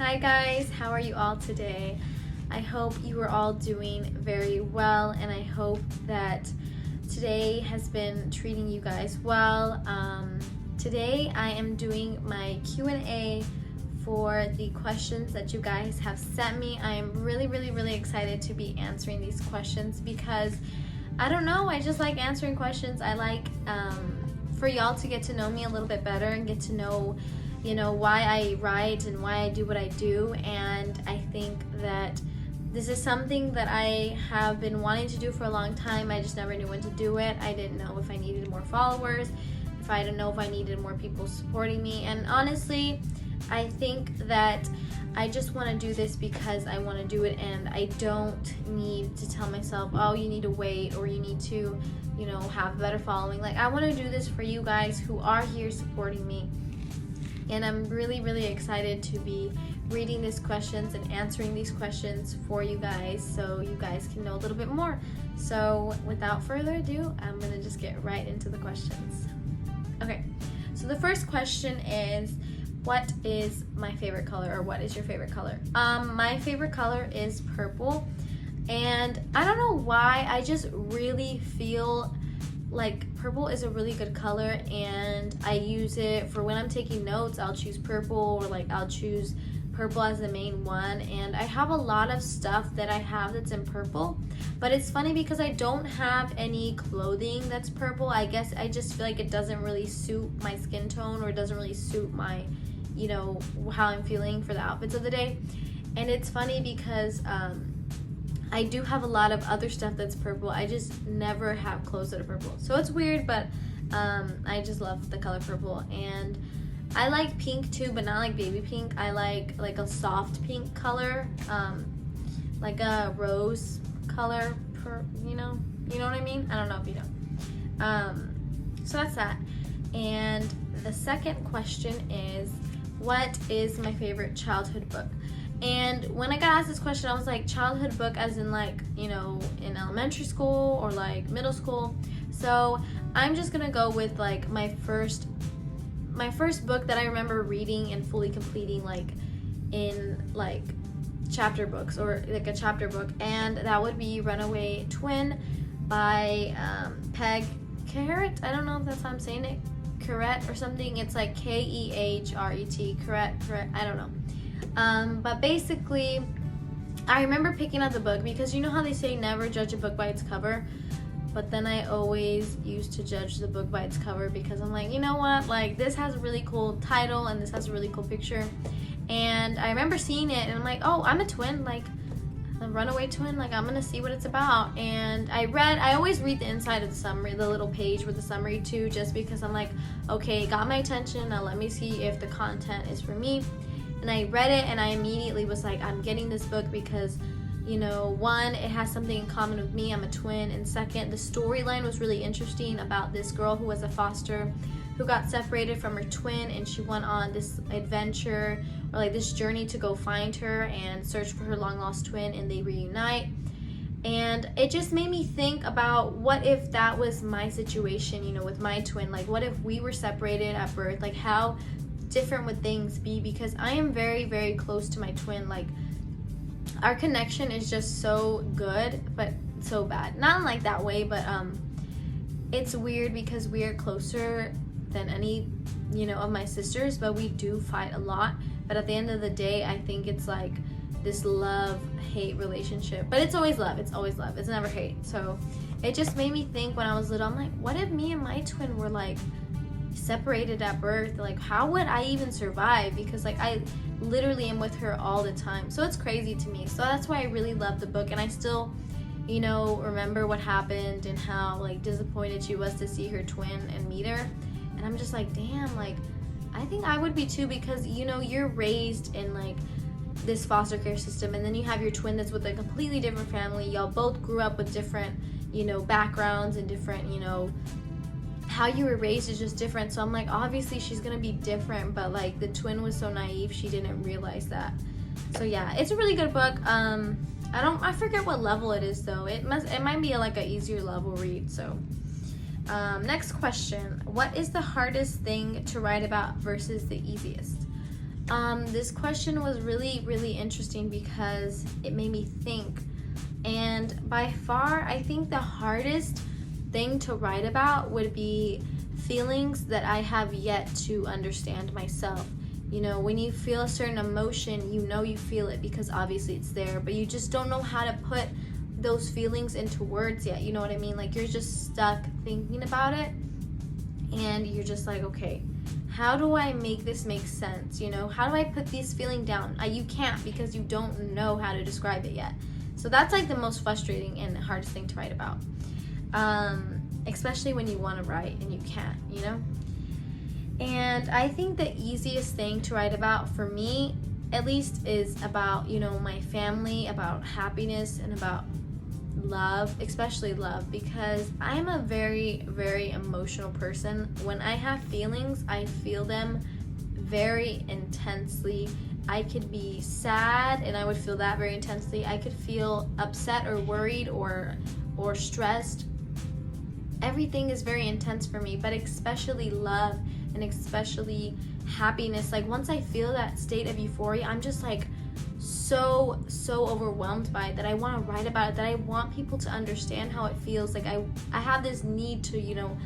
Hi guys, how are you all today? I hope you are all doing very well, and I hope that today has been treating you guys well. Today I am doing my Q&A for the questions that you guys have sent me. I am really excited to be answering these questions because I don't know, I just like answering questions. I like for y'all to get to know me a little bit better and get to know, why I write and why I do what I do. And I think that this is something that I have been wanting to do for a long time. I just never knew when to do it. I didn't know if I needed more followers, if I didn't know if I needed more people supporting me. And honestly, I think that I just want to do this because I want to do it, and I don't need to tell myself, oh, you need to wait or you need to, have a better following. Like, I want to do this for you guys who are here supporting me. And I'm really excited to be reading these questions and answering these questions for you guys so you guys can know a little bit more. So without further ado, I'm going to just get right into the questions. Okay, so the first question is, what is my favorite color, or what is your favorite color? My favorite color is purple, and I don't know why, I just really feel like purple is a really good color, and I use it for when I'm taking notes. I'll choose purple, or like I'll choose purple as the main one. And I have a lot of stuff that I have that's in purple, but it's funny because I don't have any clothing that's purple. I guess I just feel like it doesn't really suit my skin tone, or it doesn't really suit my, how I'm feeling for the outfits of the day. And it's funny because I do have a lot of other stuff that's purple. I just never have clothes that are purple. So it's weird, but I just love the color purple. And I like pink too, but not like baby pink. I like a soft pink color, like a rose color, you know what I mean? I don't know if you know. So that's that. And the second question is, what is my favorite childhood book? And when I got asked this question, I was like, childhood book as in like, in elementary school or like middle school. So I'm just gonna go with like my first book that I remember reading and fully completing, like in like chapter books, or like a chapter book, and that would be Runaway Twin by Peg Carrot. I don't know if that's how I'm saying it, Carrot or something. It's like Kehret, Carrot, I don't know. But basically, I remember picking up the book because you know how they say never judge a book by its cover, but then I always used to judge the book by its cover because I'm like, you know what, like this has a really cool title and this has a really cool picture. And I remember seeing it and I'm like, oh, I'm a twin, like a runaway twin, like I'm gonna see what it's about. And I always read the inside of the summary, the little page with the summary too, just because I'm like, okay, it got my attention, now let me see if the content is for me. And I read it and I immediately was like, I'm getting this book because, one, it has something in common with me, I'm a twin, and second, the storyline was really interesting about this girl who was a foster who got separated from her twin, and she went on this adventure, or like this journey to go find her and search for her long lost twin, and they reunite. And it just made me think about, what if that was my situation, with my twin? Like, what if we were separated at birth? Like, how different would things be? Because I am very close to my twin. Like, our connection is just so good, but so bad. Not in like that way, but it's weird because we are closer than any, of my sisters, but we do fight a lot. But at the end of the day, I think it's like this love-hate relationship. But it's always love. It's always love. It's never hate. So it just made me think when I was little, I'm like, what if me and my twin were like separated at birth? Like, how would I even survive? Because like I literally am with her all the time. So it's crazy to me. So that's why I really love the book, and I still remember what happened and how like disappointed she was to see her twin and meet her. And I'm just like, damn, like I think I would be too, because you're raised in like this foster care system, and then you have your twin that's with a completely different family. Y'all both grew up with different backgrounds and different how you were raised is just different. So I'm like, obviously she's gonna be different, but like the twin was so naive, she didn't realize that. So yeah, it's a really good book. I forget what level it is though. It might be like an easier level read. So next question, what is the hardest thing to write about versus the easiest? This question was really, really interesting because it made me think. And by far, I think the hardest thing to write about would be feelings that I have yet to understand myself. You know, when you feel a certain emotion, you know you feel it because obviously it's there, but you just don't know how to put those feelings into words yet. You know what I mean? Like, you're just stuck thinking about it, and you're just like, okay, how do I make this make sense? You know, how do I put this feeling down? You can't, because you don't know how to describe it yet. So that's like the most frustrating and hardest thing to write about. Especially when you want to write and you can't, you know? And I think the easiest thing to write about, for me at least, is about, you know, my family, about happiness, and about love, especially love, because I'm a very, very emotional person. When I have feelings, I feel them very intensely. I could be sad and I would feel that very intensely. I could feel upset or worried or stressed. Everything is very intense for me, but especially love and especially happiness. Like, once I feel that state of euphoria, I'm just like so overwhelmed by it that I want to write about it, that I want people to understand how it feels. Like, I have this need to, you know,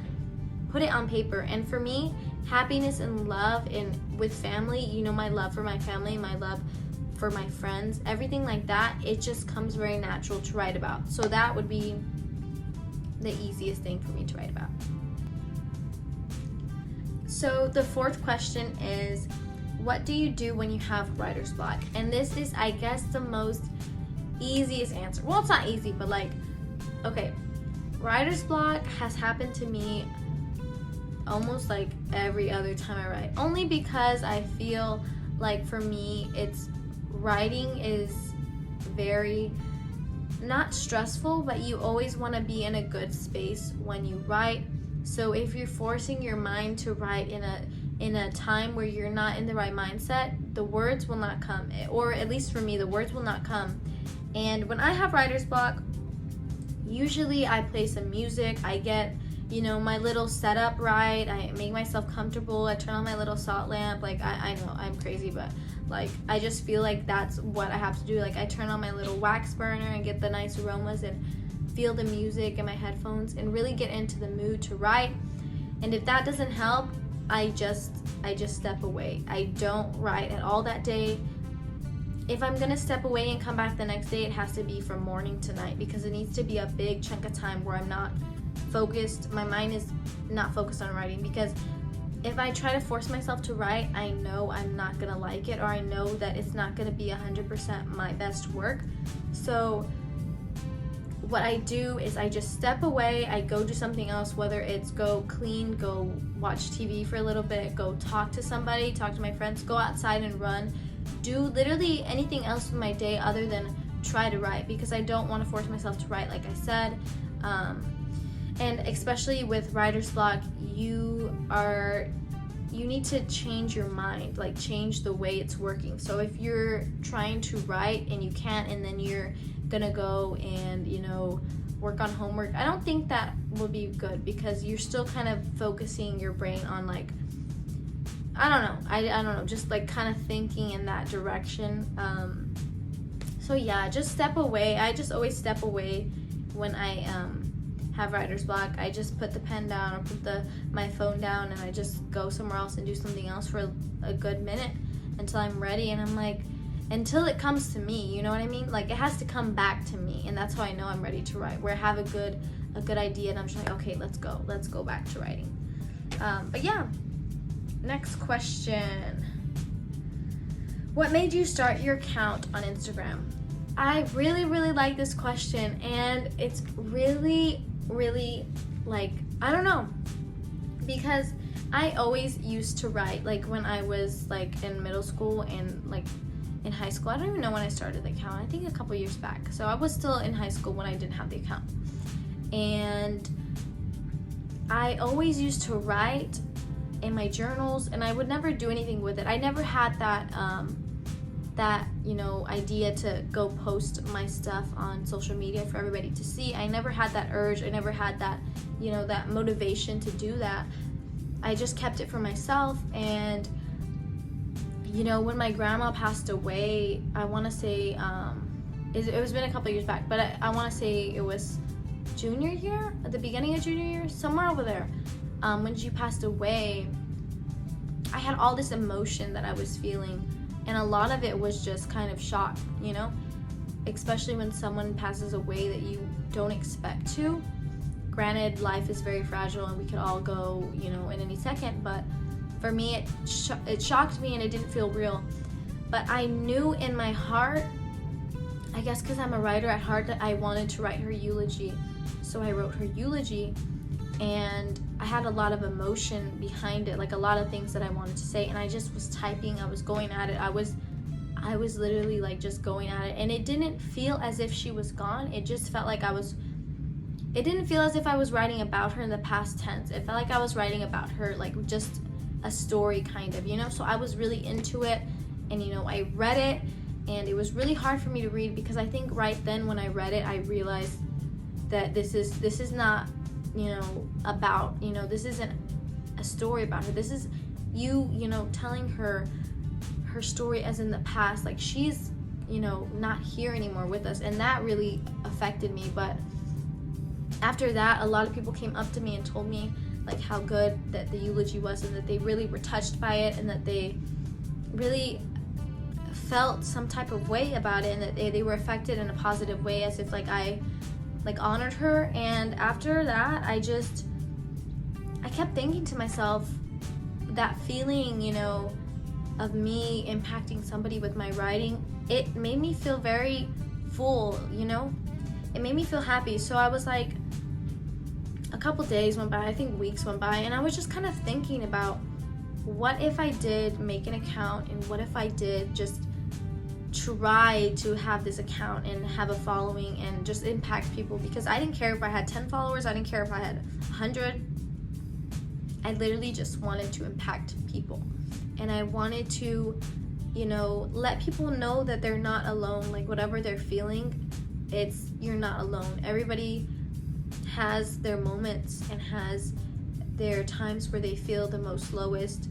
put it on paper. And for me, happiness and love and with family, you know, my love for my family, my love for my friends, everything like that, it just comes very natural to write about. So that would be the easiest thing for me to write about. So the fourth question is, what do you do when you have writer's block? And this is, I guess, the most easiest answer. Well, it's not easy, but like, okay, writer's block has happened to me almost like every other time I write. Only because I feel like, for me, writing is very, not stressful, but you always want to be in a good space when you write. So if you're forcing your mind to write in a time where you're not in the right mindset, the words will not come. Or at least for me, the words will not come. And when I have writer's block, usually I play some music. I get, you know, my little setup right. I make myself comfortable. I turn on my little salt lamp. Like, I know I'm crazy, but like, I just feel like that's what I have to do. Like, I turn on my little wax burner and get the nice aromas and feel the music in my headphones and really get into the mood to write. And if that doesn't help, I just step away. I don't write at all that day. If I'm gonna step away and come back the next day, it has to be from morning to night, because it needs to be a big chunk of time where I'm not focused. My mind is not focused on writing, because if I try to force myself to write, I know I'm not gonna like it, or I know that it's not gonna be 100% my best work. So what I do is I just step away. I go do something else, whether it's go clean, go watch TV for a little bit, go talk to somebody, talk to my friends, go outside and run, do literally anything else with my day other than try to write, because I don't want to force myself to write, like I said. And especially with writer's block, you need to change your mind, like change the way it's working. So if you're trying to write and you can't, and then you're gonna go and, you know, work on homework, I don't think that will be good, because you're still kind of focusing your brain on, like, I don't know, just like kind of thinking in that direction. So yeah, just step away. I just always step away when I have writer's block. I just put the pen down or put my phone down, and I just go somewhere else and do something else for a good minute until I'm ready. And I'm like, until it comes to me, you know what I mean? Like, it has to come back to me, and that's how I know I'm ready to write, where I have a good idea and I'm just like, okay, let's go back to writing. But yeah, next question. What made you start your account on Instagram? I really, really like this question, and it's really, really, like, I don't know, because I always used to write, like when I was like in middle school and like in high school. I don't even know when I started the account. I think a couple years back. So I was still in high school when I didn't have the account. And I always used to write in my journals, and I would never do anything with it. I never had that idea to go post my stuff on social media for everybody to see. I never had that urge. I never had that, that motivation to do that. I just kept it for myself, and when my grandma passed away, I want to say, it was been a couple years back, but I want to say it was junior year, at the beginning of junior year, somewhere over there, when she passed away. I had all this emotion that I was feeling, and a lot of it was just kind of shock, especially when someone passes away that you don't expect to. Granted, life is very fragile and we could all go, in any second, but for me, it shocked me and it didn't feel real. But I knew in my heart, I guess because I'm a writer at heart, that I wanted to write her eulogy. So I wrote her eulogy, and I had a lot of emotion behind it, like a lot of things that I wanted to say, and I just was typing, I was going at it, I was literally like just going at it, and it didn't feel as if she was gone. It just felt like it didn't feel as if I was writing about her in the past tense. It felt like I was writing about her, like just a story kind of, so I was really into it, and I read it, and it was really hard for me to read, because I think right then when I read it, I realized that this is not about, this isn't a story about her. This is you telling her story as in the past, like she's not here anymore with us, and that really affected me. But after that, a lot of people came up to me and told me like how good that the eulogy was, and that they really were touched by it, and that they really felt some type of way about it, and that they were affected in a positive way, as if like I honored her. And after that, I kept thinking to myself, that feeling of me impacting somebody with my writing, it made me feel very full, it made me feel happy. So I was like, a couple days went by, I think weeks went by, and I was just kind of thinking about, what if I did make an account, and what if I did just try to have this account and have a following and just impact people? Because I didn't care if I had 10 followers, I didn't care if I had 100. I literally just wanted to impact people, and I wanted to let people know that they're not alone. Like whatever they're feeling, you're not alone. Everybody has their moments and has their times where they feel the most lowest,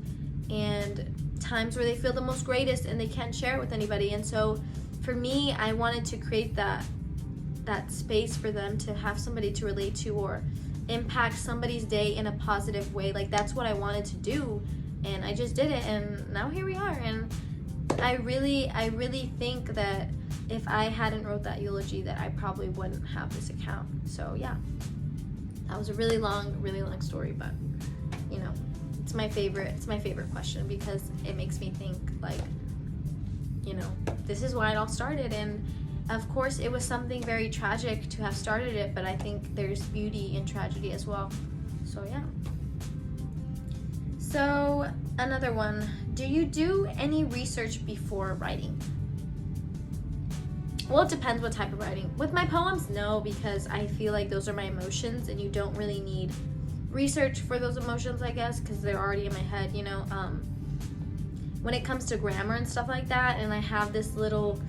and times where they feel the most greatest, and they can't share it with anybody. And so for me, I wanted to create that space for them to have somebody to relate to, or impact somebody's day in a positive way. Like that's what I wanted to do, and I just did it, and now here we are. And I really think that if I hadn't wrote that eulogy, that I probably wouldn't have this account. So yeah, that was a really long story, but it's my favorite question, because it makes me think like, this is why it all started. And of course it was something very tragic to have started it, but I think there's beauty in tragedy as well. So yeah. So another one, do you do any research before writing? Well, it depends what type of writing. With my poems, no, because I feel like those are my emotions, and you don't really need research for those emotions, I guess, because they're already in my head. When it comes to grammar and stuff like that, and I have this little,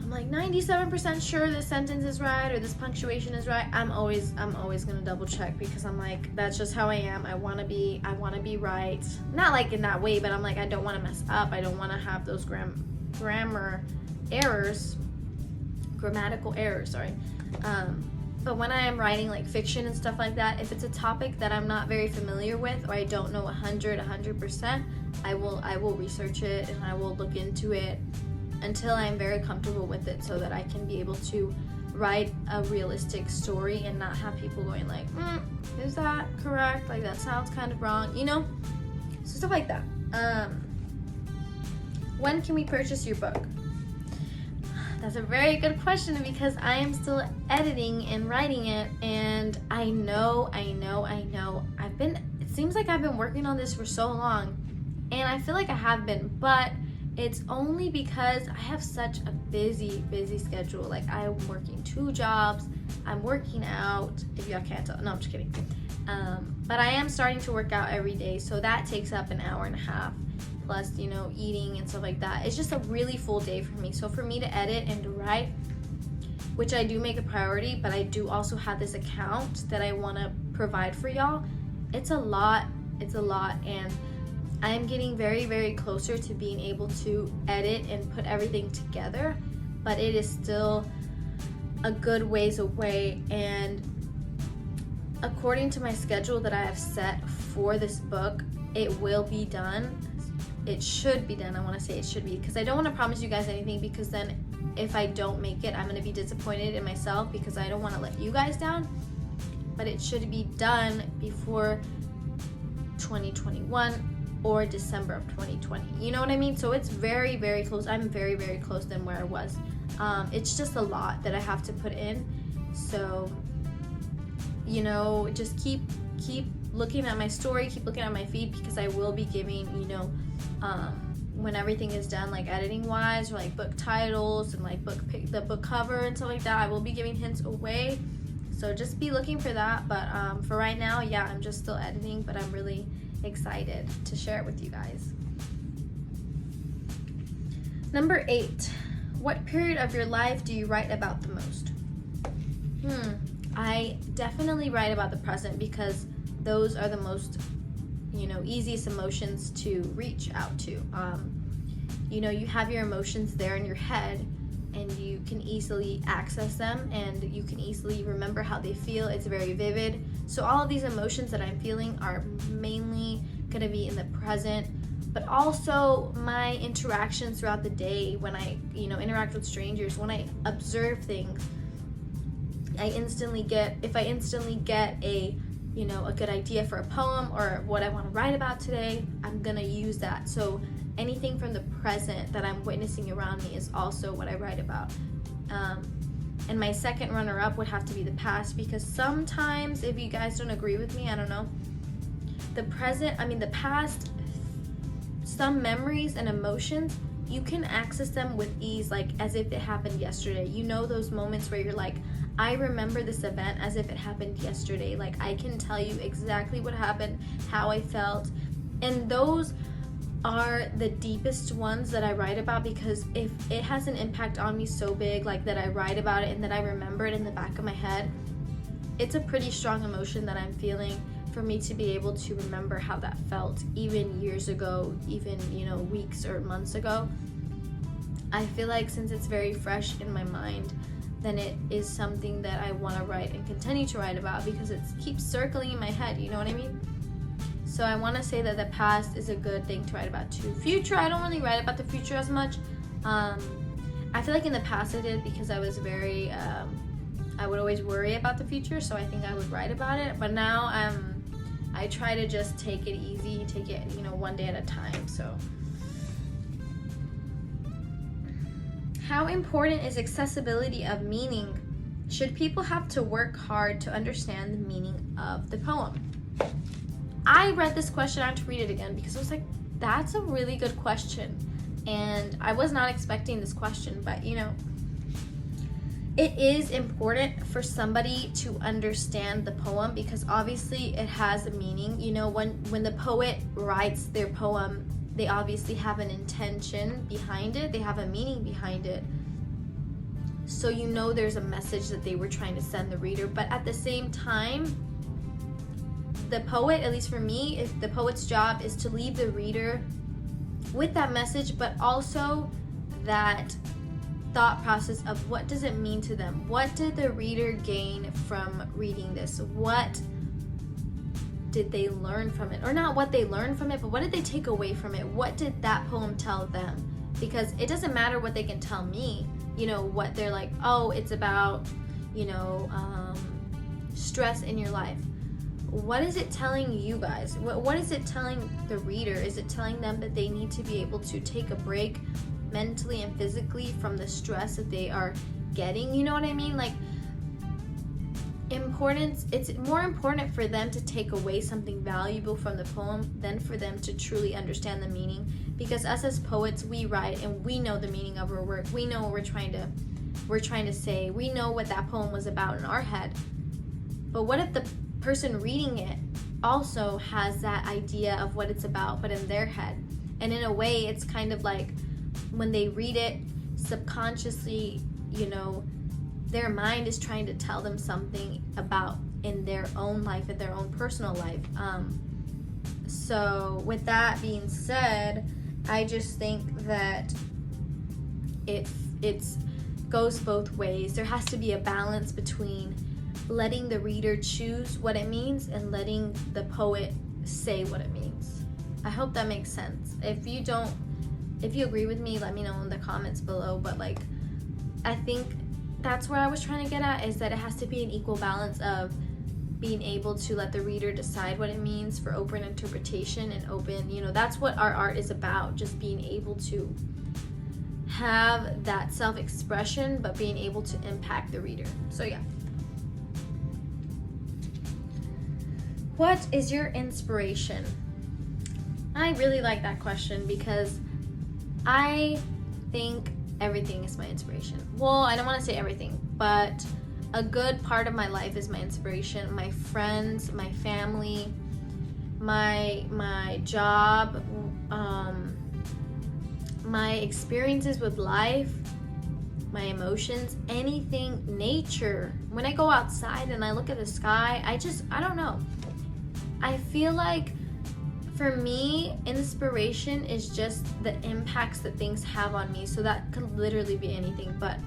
I'm like 97% sure this sentence is right or this punctuation is right, I'm always gonna double check, because I'm like, that's just how I am. I want to be right, not like in that way, but I'm like, I don't want to mess up. I don't want to have those grammatical errors, sorry. But when I am writing like fiction and stuff like that, if it's a topic that I'm not very familiar with, or I don't know 100%, I will research it, and I will look into it until I'm very comfortable with it, so that I can be able to write a realistic story and not have people going like, is that correct? Like that sounds kind of wrong, So stuff like that. When can we purchase your book? That's a very good question, because I am still editing and writing it, and I know. It seems like I've been working on this for so long, and I feel like I have been, but it's only because I have such a busy schedule. Like I'm working 2 jobs, I'm working out, if y'all can't tell. No, I'm just kidding. But I am starting to work out every day, so that takes up an hour and a half. Plus, eating and stuff like that. It's just a really full day for me. So for me to edit and to write, which I do make a priority, but I do also have this account that I want to provide for y'all. It's a lot, and I'm getting very, very closer to being able to edit and put everything together, but it is still a good ways away. And according to my schedule that I have set for this book, it will be done. It should be done. I want to say it should be, because I don't want to promise you guys anything, because then if I don't make it, I'm going to be disappointed in myself, because I don't want to let you guys down. But it should be done before 2021 or December of 2020. You know what I mean? So it's very, very close. I'm very, very close than where I was. It's just a lot that I have to put in. So, you know, just keep looking at my story, keep looking at my feed, because I will be giving, you know, when everything is done, like editing wise, or like book titles and like the book cover and stuff like that, I will be giving hints away. So just be looking for that. But for right now, yeah, I'm just still editing, but I'm really excited to share it with you guys. Number 8, what period of your life do you write about the most? I definitely write about the present, because those are the most, you know, easiest emotions to reach out to. You know, you have your emotions there in your head, and you can easily access them, and you can easily remember how they feel. It's very vivid. So all of these emotions that I'm feeling are mainly going to be in the present, but also my interactions throughout the day, when I, you know, interact with strangers, when I observe things, if I instantly get a, you know, a good idea for a poem or what I want to write about today, I'm gonna use that. So anything from the present that I'm witnessing around me is also what I write about. And my second runner-up would have to be the past, because sometimes, if you guys don't agree with me, I don't know, the past, some memories and emotions, you can access them with ease, like as if it happened yesterday. You know, those moments where you're like, I remember this event as if it happened yesterday. Like, I can tell you exactly what happened, how I felt. And those are the deepest ones that I write about, because if it has an impact on me so big, like that I write about it and that I remember it in the back of my head, it's a pretty strong emotion that I'm feeling, for me to be able to remember how that felt, even years ago, even, you know, weeks or months ago. I feel like since it's very fresh in my mind, then it is something that I want to write and continue to write about, because it keeps circling in my head, you know what I mean? So I want to say that the past is a good thing to write about too. Future, I don't really write about the future as much. I feel like in the past I did, because I was very, I would always worry about the future, so I think I would write about it. But now I try to just take it easy, take it, you know, one day at a time. So how important is accessibility of meaning? Should people have to work hard to understand the meaning of the poem? I read this question, I had to read it again, because I was like, that's a really good question. And I was not expecting this question, but you know, it is important for somebody to understand the poem, because obviously it has a meaning. You know, when the poet writes their poem, they obviously have an intention behind it, they have a meaning behind it. So you know there's a message that they were trying to send the reader. But at the same time, the poet, at least for me, the poet's job is to leave the reader with that message, but also that thought process of what does it mean to them? What did the reader gain from reading this? What did they learn from it? Or not what they learned from it, but what did they take away from it? What did that poem tell them? Because it doesn't matter what they can tell me, you know, what they're like, oh, it's about, you know, stress in your life. What is it telling you guys? What is it telling the reader? Is it telling them that they need to be able to take a break mentally and physically from the stress that they are getting? You know what I mean? Like, it's more important for them to take away something valuable from the poem than for them to truly understand the meaning. Because us as poets, we write and we know the meaning of our work. We know what we're trying to say. We know what that poem was about in our head. But what if the person reading it also has that idea of what it's about, but in their head? And in a way, it's kind of like when they read it subconsciously, you know, their mind is trying to tell them something about in their own life, in their own personal life. So with that being said, I just think that it's goes both ways. There has to be a balance between letting the reader choose what it means and letting the poet say what it means. I hope that makes sense. If you agree with me, let me know in the comments below. But like, I think that's where I was trying to get at, is that it has to be an equal balance of being able to let the reader decide what it means for open interpretation and open, that's what our art is about, just being able to have that self-expression, but being able to impact the reader. So yeah. What is your inspiration? I really like that question because I think everything is my inspiration. Well, I don't want to say everything, but a good part of my life is my inspiration. My friends, my family, my job, my experiences with life, my emotions, anything, nature. When I go outside and I look at the sky, I don't know. I feel like for me, inspiration is just the impacts that things have on me. So that could literally be anything, but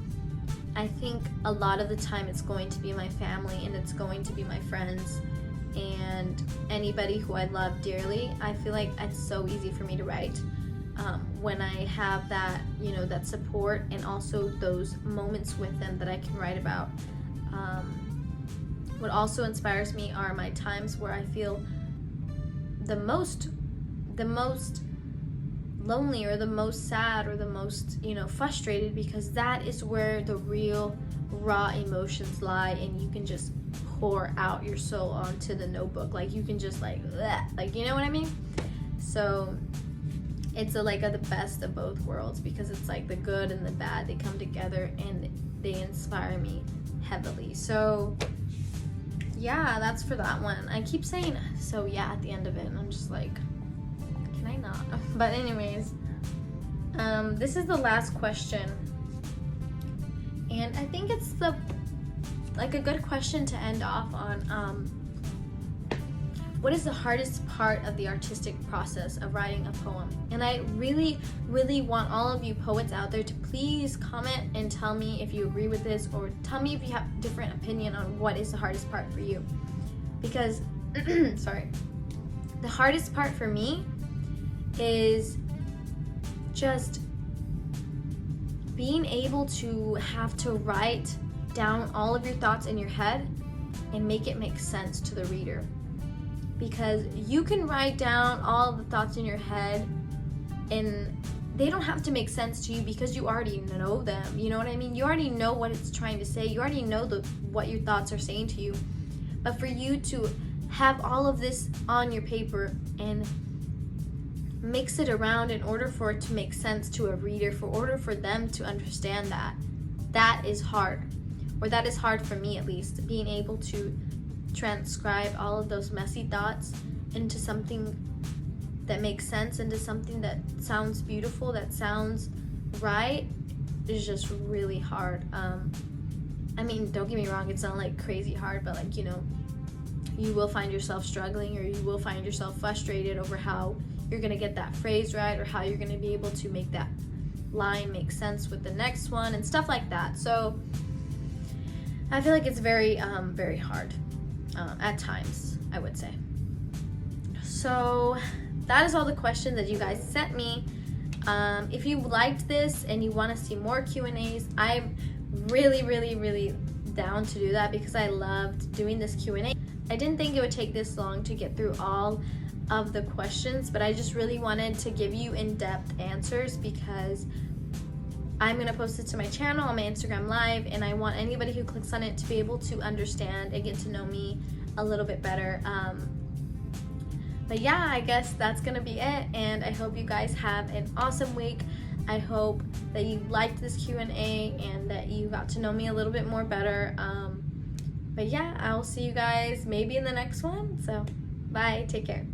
I think a lot of the time it's going to be my family and it's going to be my friends and anybody who I love dearly. I feel like it's so easy for me to write when I have that, that support, and also those moments with them that I can write about. What also inspires me are my times where I feel the most lonely or the most sad or the most frustrated, because that is where the real raw emotions lie, and you can just pour out your soul onto the notebook. Like you can just like you know what I mean? So it's the best of both worlds, because it's like the good and the bad, they come together and they inspire me heavily. So yeah, that's for that one. I keep saying so yeah at the end of it, and I'm just like, can I not? But anyways, this is the last question, and I think it's a good question to end off on. What is the hardest part of the artistic process of writing a poem? And I really, really want all of you poets out there to please comment and tell me if you agree with this, or tell me if you have a different opinion on what is the hardest part for you. Because, sorry, the hardest part for me is just being able to have to write down all of your thoughts in your head and make it make sense to the reader. Because you can write down all of the thoughts in your head and they don't have to make sense to you because you already know them. You know what I mean? You already know what it's trying to say. You already know what your thoughts are saying to you. But for you to have all of this on your paper and mix it around in order for it to make sense to a reader, for order for them to understand that is hard. Or that is hard for me, at least, being able to transcribe all of those messy thoughts into something that makes sense, into something that sounds beautiful, that sounds right, is just really hard. I mean, don't get me wrong, it's not like crazy hard, but like, you will find yourself struggling, or you will find yourself frustrated over how you're gonna get that phrase right, or how you're gonna be able to make that line make sense with the next one and stuff like that. So I feel like it's very, very hard. At times, I would say. So that is all the questions that you guys sent me. If you liked this and you want to see more Q&As, I'm really, really, really down to do that, because I loved doing this Q&A. I didn't think it would take this long to get through all of the questions, but I just really wanted to give you in-depth answers, because I'm going to post it to my channel on my Instagram Live, and I want anybody who clicks on it to be able to understand and get to know me a little bit better. But yeah, I guess that's going to be it, and I hope you guys have an awesome week. I hope that you liked this Q&A and that you got to know me a little bit more better. But yeah, I'll see you guys maybe in the next one. So bye, take care.